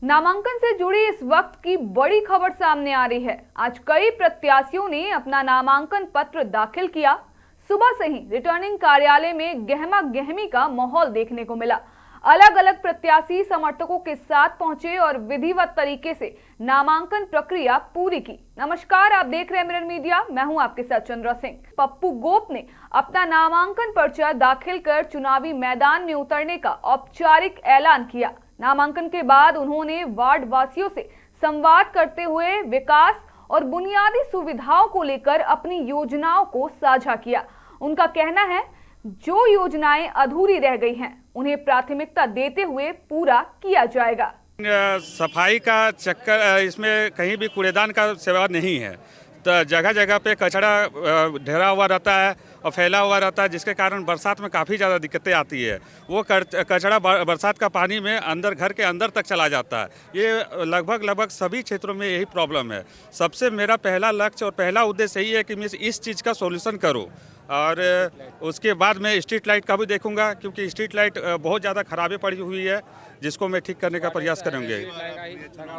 नामांकन से जुड़ी इस वक्त की बड़ी खबर सामने आ रही है। आज कई प्रत्याशियों ने अपना नामांकन पत्र दाखिल किया। सुबह से ही रिटर्निंग कार्यालय में गहमा गहमी का माहौल देखने को मिला। अलग अलग प्रत्याशी समर्थकों के साथ पहुंचे और विधिवत तरीके से नामांकन प्रक्रिया पूरी की। नमस्कार, आप देख रहे हैं मिरर मीडिया, मैं हूं आपके साथ चंद्रा सिंह। पप्पू गोप ने अपना नामांकन पर्चा दाखिल कर चुनावी मैदान में उतरने का औपचारिक ऐलान किया। नामांकन के बाद उन्होंने वार्ड वासियों से संवाद करते हुए विकास और बुनियादी सुविधाओं को लेकर अपनी योजनाओं को साझा किया। उनका कहना है, जो योजनाएं अधूरी रह गई हैं उन्हें प्राथमिकता देते हुए पूरा किया जाएगा। सफाई का चक्कर, इसमें कहीं भी कूड़ेदान का सेवा नहीं है, तो जगह जगह पे कचरा ढेरा हुआ रहता है और फैला हुआ रहता है, जिसके कारण बरसात में काफ़ी ज़्यादा दिक्कतें आती है। वो कचरा बरसात का पानी में अंदर घर के अंदर तक चला जाता है। ये लगभग सभी क्षेत्रों में यही प्रॉब्लम है। सबसे मेरा पहला लक्ष्य और पहला उद्देश्य यही है कि मैं इस चीज़ का सॉल्यूशन करूं, और उसके बाद मैं स्ट्रीट लाइट का भी देखूंगा, क्योंकि स्ट्रीट लाइट बहुत ज़्यादा खराबी पड़ी हुई है, जिसको मैं ठीक करने का प्रयास करेंगे।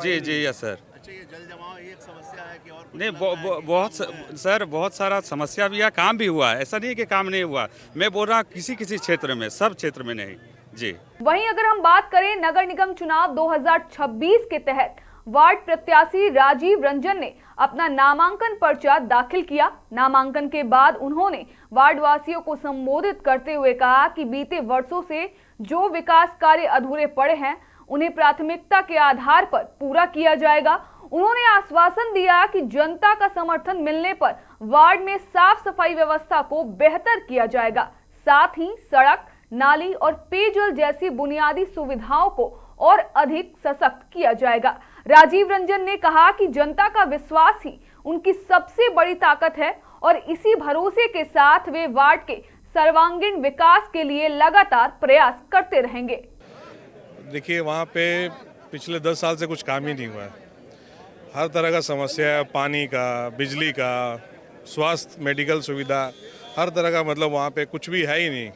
जी यस सर। अच्छा, ये जल जमाव एक समस्या है कि और कुछ नहीं, सर बहुत सारा समस्या भी है, काम भी हुआ है। ऐसा नहीं है कि काम नहीं हुआ। मैं बोल रहा हूँ किसी क्षेत्र में, सब क्षेत्र में नहीं। जी। वहीं अगर हम बात करें नगर निगम चुनाव 2026 के तहत वार्ड प्रत्याशी राजीव रंजन ने अपना नामांकन पर्चा दाखिल किया। नामांकन के बाद उन्होंने वार्ड वासियों को संबोधित करते हुए कहा कि बीते वर्षों से जो विकास कार्य अधूरे पड़े हैं उन्हें प्राथमिकता के आधार पर पूरा किया जाएगा। उन्होंने आश्वासन दिया कि जनता का समर्थन मिलने पर वार्ड में साफ सफाई व्यवस्था को बेहतर किया जाएगा। साथ ही सड़क, नाली और पेयजल जैसी बुनियादी सुविधाओं को और अधिक सशक्त किया जाएगा। राजीव रंजन ने कहा कि जनता का विश्वास ही उनकी सबसे बड़ी ताकत है और इसी भरोसे के साथ वे वार्ड के सर्वांगीण विकास के लिए लगातार प्रयास करते रहेंगे। देखिए, वहाँ पे पिछले 10 साल से कुछ काम ही नहीं हुआ है। हर तरह का समस्या है, पानी का, बिजली का, स्वास्थ्य, मेडिकल सुविधा, हर तरह का, मतलब वहाँ पे कुछ भी है ही नहीं।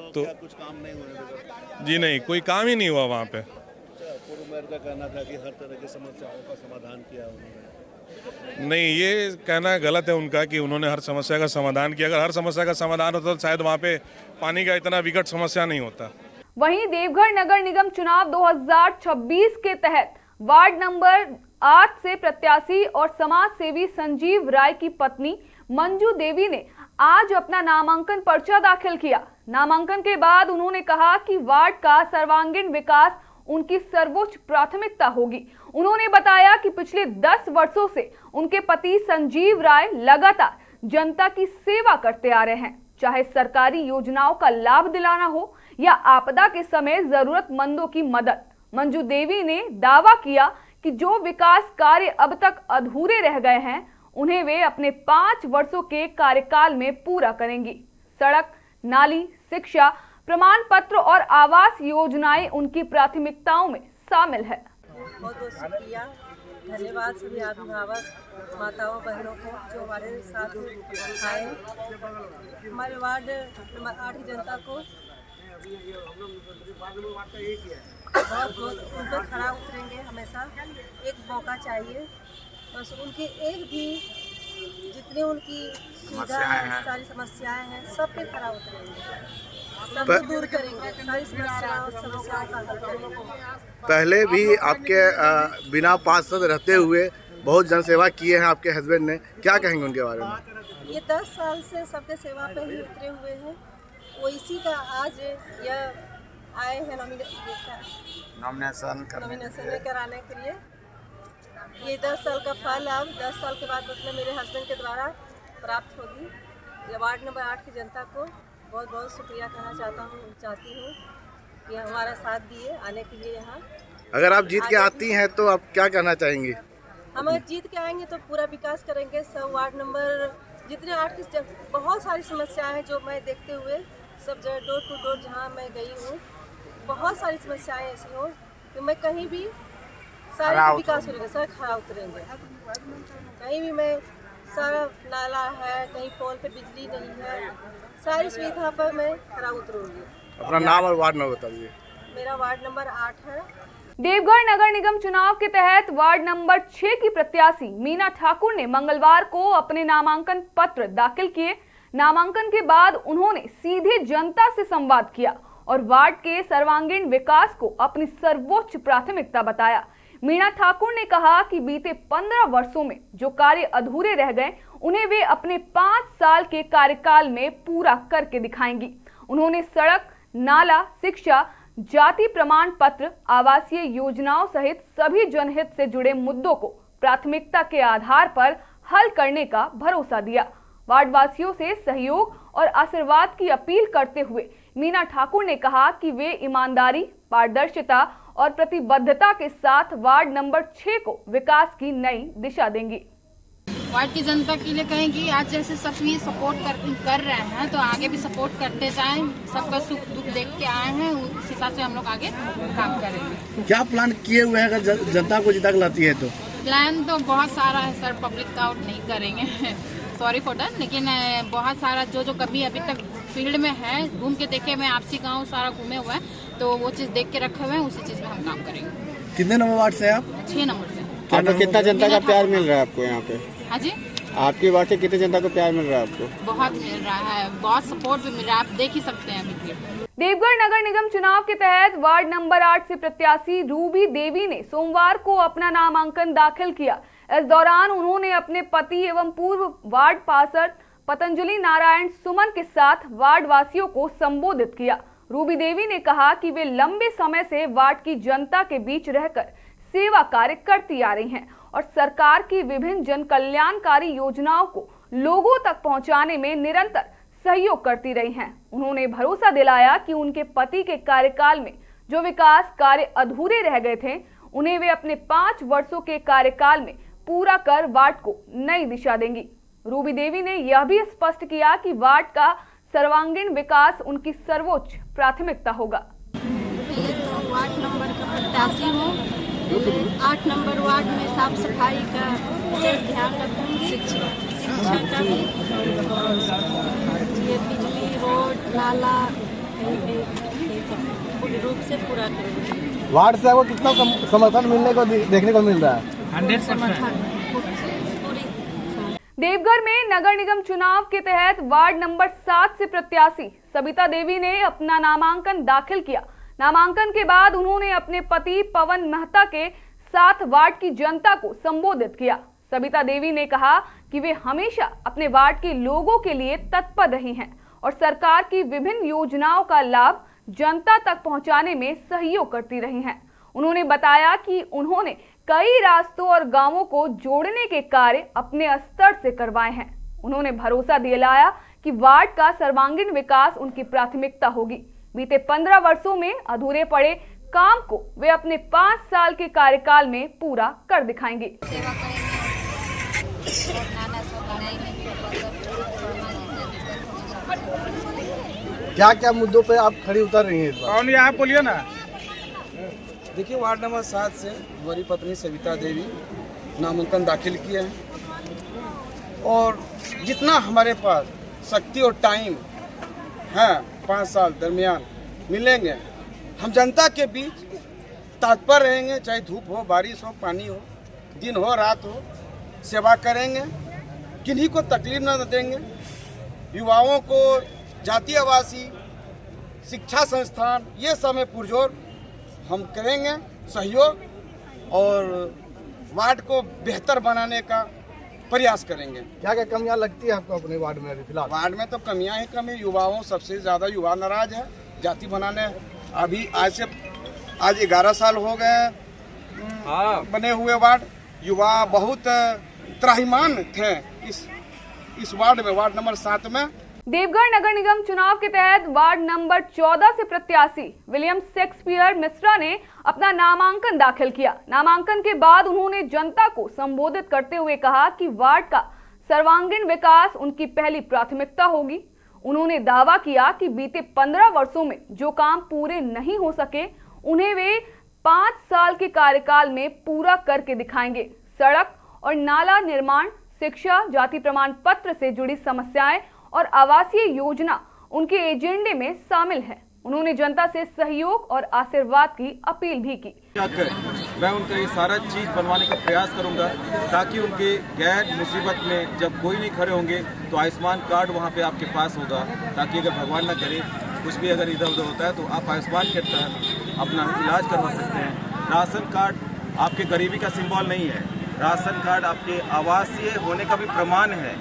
तो क्या कुछ काम नहीं हुआ? जी नहीं, कोई काम ही नहीं हुआ वहाँ पे। पूर्व मेयर का कहना था कि हर तरह की समस्याओं का समाधान किया उन्होंने। नहीं, ये कहना गलत है उनका कि उन्होंने हर समस्या का समाधान किया। अगर हर समस्या का समाधान होता तो शायद वहाँ पे पानी का इतना विकट समस्या नहीं होता। वहीं देवघर नगर निगम चुनाव 2026 के तहत वार्ड नंबर 8 से प्रत्याशी और समाज सेवी संजीव राय की पत्नी मंजू देवी ने आज अपना नामांकन पर्चा दाखिल किया। नामांकन के बाद उन्होंने कहा कि वार्ड का सर्वांगीण विकास उनकी सर्वोच्च प्राथमिकता होगी। उन्होंने बताया कि पिछले 10 वर्षों से उनके पति संजीव राय लगातार जनता की सेवा करते आ रहे हैं, चाहे सरकारी योजनाओं का लाभ दिलाना हो या आपदा के समय जरूरतमंदों की मदद। मंजू देवी ने दावा किया कि जो विकास कार्य अब तक अधूरे रह गए हैं उन्हें वे अपने 5 वर्षों के कार्यकाल में पूरा करेंगी। सड़क, नाली, शिक्षा, प्रमाण पत्र और आवास योजनाएं उनकी प्राथमिकताओं में शामिल है। बहुत बहुत शुक्रिया, धन्यवाद सभी अभिभावक माताओं बहनों को जो हमारे साथ आए। हमारे वार्ड नंबर 8 की जनता को बहुत उन पर खड़ा उतरेंगे। हमेशा एक मौका चाहिए, बस उनके एक भी जितने उनकी सुविधा है, सारी समस्याएं हैं, सब पे खड़ा उतरेंगे, सब दूर करेंगे, सारी समस्याओं का हल करेंगे। पहले भी आपके बिना पार्षद रहते हुए बहुत जनसेवा किए हैं आपके हस्बैंड ने, क्या कहेंगे उनके बारे में? ये 10 साल से सबके सेवा पे ही उतरे हुए हैं। वो इसी का आज यह आए हैं नॉमिनेशन कराने के लिए। ये 10 साल का फल अब 10 साल के बाद मतलब मेरे हस्बैंड के द्वारा प्राप्त होगी। ये वार्ड नंबर 8 की जनता को बहुत बहुत शुक्रिया कहना चाहती हूँ कि हमारा साथ दिए आने के लिए यहाँ। अगर आप जीत के आती हैं तो आप क्या कहना चाहेंगी? हम जीत के आएंगे तो पूरा विकास करेंगे। सब वार्ड नंबर जितने 8 की बहुत सारी समस्याएं हैं जो मैं देखते हुए सब जगह डोर टू डोर जहाँ मैं गई हूँ, बहुत सारी समस्याएं ऐसी हो कि मैं कहीं भी सारे विकास हो जाएगा, सारे खड़ा उतरेंगे। कहीं भी मैं सारा नाला है, कहीं पोल पे बिजली नहीं है, सारी सुविधा पर मैं खड़ा उतरूंगी। अपना नाम और वार्ड नंबर बता दीजिए। मेरा वार्ड नंबर 8 है। देवघर नगर निगम चुनाव के तहत वार्ड नंबर 6 की प्रत्याशी मीना ठाकुर ने मंगलवार को अपने नामांकन पत्र दाखिल किए। नामांकन के बाद उन्होंने सीधे जनता से संवाद किया और वार्ड के सर्वांगीण विकास को अपनी सर्वोच्च प्राथमिकता बताया। मीना ठाकुर ने कहा कि बीते 15 वर्षों में जो कार्य अधूरे रह गए उन्हें वे अपने 5 साल के कार्यकाल में पूरा करके दिखाएंगी। उन्होंने सड़क, नाला, शिक्षा, जाति प्रमाण पत्र, आवासीय योजनाओं सहित सभी जनहित से जुड़े मुद्दों को प्राथमिकता के आधार पर हल करने का भरोसा दिया। वार्ड वासियों से सहयोग और आशीर्वाद की अपील करते हुए मीना ठाकुर ने कहा कि वे ईमानदारी, पारदर्शिता और प्रतिबद्धता के साथ वार्ड नंबर 6 को विकास की नई दिशा देंगी। वार्ड की जनता के लिए कहेंगी आज जैसे सभी सपोर्ट कर रहे हैं तो आगे भी सपोर्ट करते जाएं। सबका सुख दुख देख के आए हैं, उस हिसाब से हम लोग आगे काम करेंगे। क्या प्लान किए हुए हैं अगर जनता को जिता के लाती है तो? प्लान तो बहुत सारा है सर, पब्लिक का आउट नहीं करेंगे सॉरी फॉर दैट, लेकिन बहुत सारा जो कभी अभी तक फील्ड में है, घूम के देखे, मैं आपसी गाँव सारा घूमे हुए हैं, तो वो चीज़ देख के रखे हुए हैं, उसी चीज़ में हम काम करेंगे। कितने नंबर वार्ड से आप? 6 नंबर से। आपको कितना जनता का प्यार मिल रहा है आपको यहाँ पे? हाँ जी, आपकी वार्ड से कितने जनता को प्यार मिल रहा है आपको? बहुत मिल रहा है, बहुत सपोर्ट भी मिल रहा है, आप देख ही सकते हैं अभी। देवघर नगर निगम चुनाव के तहत वार्ड नंबर 8 से प्रत्याशी रूबी देवी ने सोमवार को अपना नामांकन दाखिल किया। इस दौरान उन्होंने अपने पति एवं पूर्व वार्ड पार्षद पतंजलि नारायण सुमन के साथ वार्ड वासियों को संबोधित किया। रूबी देवी ने कहा कि वे लंबे समय से वार्ड की जनता के बीच रहकर सेवा कार्य करती आ रही हैं और सरकार की विभिन्न जन कल्याणकारी योजनाओं को लोगों तक पहुंचाने में निरंतर सहयोग करती रही हैं। उन्होंने भरोसा दिलाया कि उनके पति के कार्यकाल में जो विकास कार्य अधूरे रह गए थे उन्हें वे अपने 5 वर्षों के कार्यकाल में पूरा कर वार्ड को नई दिशा देंगी। रूबी देवी ने यह भी स्पष्ट किया कि वार्ड का सर्वांगीण विकास उनकी सर्वोच्च प्राथमिकता होगा। वार्ड नंबर का प्रत्याशी हूँ। 8 नंबर वार्ड में साफ सफाई का विशेष ध्यान रखूंगी, शिक्षा का भी, ये बिजली, रोड, नाला पूर्ण रूप से पूरा करूँगी। वार्ड से आपको कितना समर्थन मिलने को देखने को मिल रहा है? 100%। देवघर में नगर निगम चुनाव के तहत वार्ड नंबर 7 से प्रत्याशी सबिता देवी ने अपना नामांकन दाखिल किया। नामांकन के बाद उन्होंने अपने पति पवन मेहता के साथ वार्ड की जनता को संबोधित किया। सबिता देवी ने कहा कि वे हमेशा अपने वार्ड के लोगों के लिए तत्पर रही हैं और सरकार की विभिन्न योजनाओं का लाभ जनता तक पहुंचाने में सहयोग करती रही हैं। उन्होंने बताया कि उन्होंने कई रास्तों और गांवों को जोड़ने के कार्य अपने स्तर से करवाए हैं। उन्होंने भरोसा दिलाया कि वार्ड का सर्वांगीण विकास उनकी प्राथमिकता होगी। बीते 15 वर्षों में अधूरे पड़े काम को वे अपने 5 साल के कार्यकाल में पूरा कर दिखाएंगे। क्या क्या मुद्दों पे आप खड़ी उतर रही हैं इस बार? कौन यहाँ बोलिए ना। देखिए, वार्ड नंबर 7 से हमारी पत्नी सविता देवी नामांकन दाखिल किए हैं और जितना हमारे पास शक्ति और टाइम है 5 साल दरमियान मिलेंगे, हम जनता के बीच तत्पर रहेंगे, चाहे धूप हो, बारिश हो, पानी हो, दिन हो, रात हो, सेवा करेंगे, किन्हीं को तकलीफ न देंगे। युवाओं को जातीय आवासी शिक्षा संस्थान ये सब में पुरजोर हम करेंगे सहयोग और वार्ड को बेहतर बनाने का प्रयास करेंगे। क्या क्या कमियां लगती है आपको अपने वार्ड में? अभी फिलहाल वार्ड में तो कमियां ही कमी, युवाओं सबसे ज़्यादा युवा नाराज है जाति बनाने। अभी आज 11 साल हो गए बने हुए वार्ड, युवा बहुत त्राहिमाम थे इस वार्ड में, वार्ड नंबर 7 में। देवघर नगर निगम चुनाव के तहत वार्ड नंबर 14 से प्रत्याशी विलियम शेक्सपियर मिश्रा ने अपना नामांकन दाखिल किया। नामांकन के बाद उन्होंने जनता को संबोधित करते हुए कहा कि वार्ड का सर्वांगीण विकास उनकी पहली प्राथमिकता होगी। उन्होंने दावा किया कि बीते 15 वर्षों में जो काम पूरे नहीं हो सके उन्हें वे 5 साल के कार्यकाल में पूरा करके दिखाएंगे। सड़क और नाला निर्माण, शिक्षा, जाति प्रमाण पत्र से जुड़ी समस्याएं और आवासीय योजना उनके एजेंडे में शामिल है। उन्होंने जनता से सहयोग और आशीर्वाद की अपील भी की। मैं उनका ये सारा चीज़ बनवाने का प्रयास करूंगा ताकि उनके गैर मुसीबत में जब कोई नहीं खड़े होंगे तो आयुष्मान कार्ड वहाँ पे आपके पास होगा, ताकि अगर भगवान ना करे कुछ भी अगर इधर उधर होता है तो आप आयुष्मान के तहत अपना इलाज करवा सकते हैं। राशन कार्ड आपके गरीबी का सिंबल नहीं है, राशन कार्ड आपके आवासीय होने का भी प्रमाण है।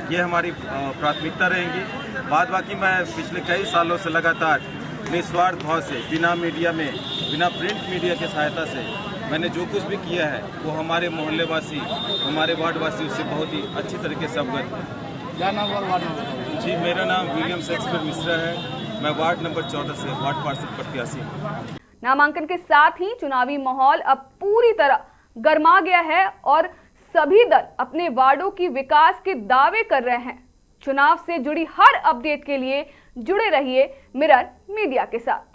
ये हमारी प्राथमिकता रहेंगी। बाद बाकी मैं पिछले कई सालों से लगातार निस्वार्थ भाव से बिना मीडिया में, बिना प्रिंट मीडिया की सहायता से मैंने जो कुछ भी किया है वो हमारे मोहल्ले वासी, हमारे वार्ड वासी उससे बहुत ही अच्छी तरीके से अवगत हैं। क्या नाम और वार्ड नंबर? जी, मेरा नाम विलियम शेक्सपियर मिश्रा है। मैं वार्ड नंबर 14 से वार्ड पार्षद प्रत्याशी हूँ। नामांकन के साथ ही चुनावी माहौल अब पूरी तरह गर्मा गया है और सभी दल अपने वार्डों की विकास के दावे कर रहे हैं। चुनाव से जुड़ी हर अपडेट के लिए जुड़े रहिए मिरर मीडिया के साथ।